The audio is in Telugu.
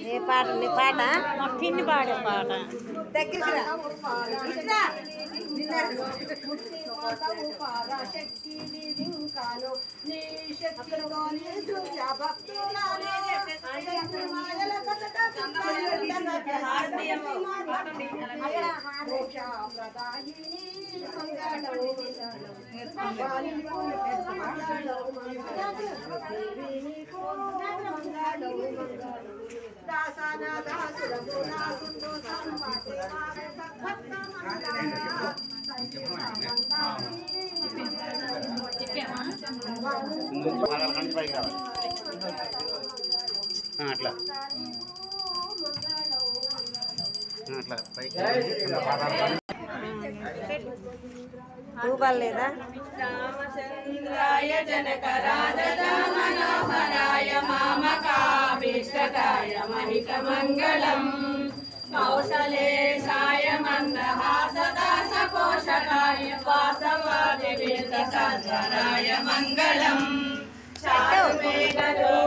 ఏ పాట నీ పాట మా పిన్ని పాడే పాట దగ్గరికి రా అట్లా అట్లా రూపాయలు లేదా రామచంద్రాయ జనక రాజమనోహరాయ మామకాభీష్టదాయ మహిక మంగళం కౌశలేశాయ మందహాసదాస పోషకాయ వాసవాది మంగళం చారుమేఘలో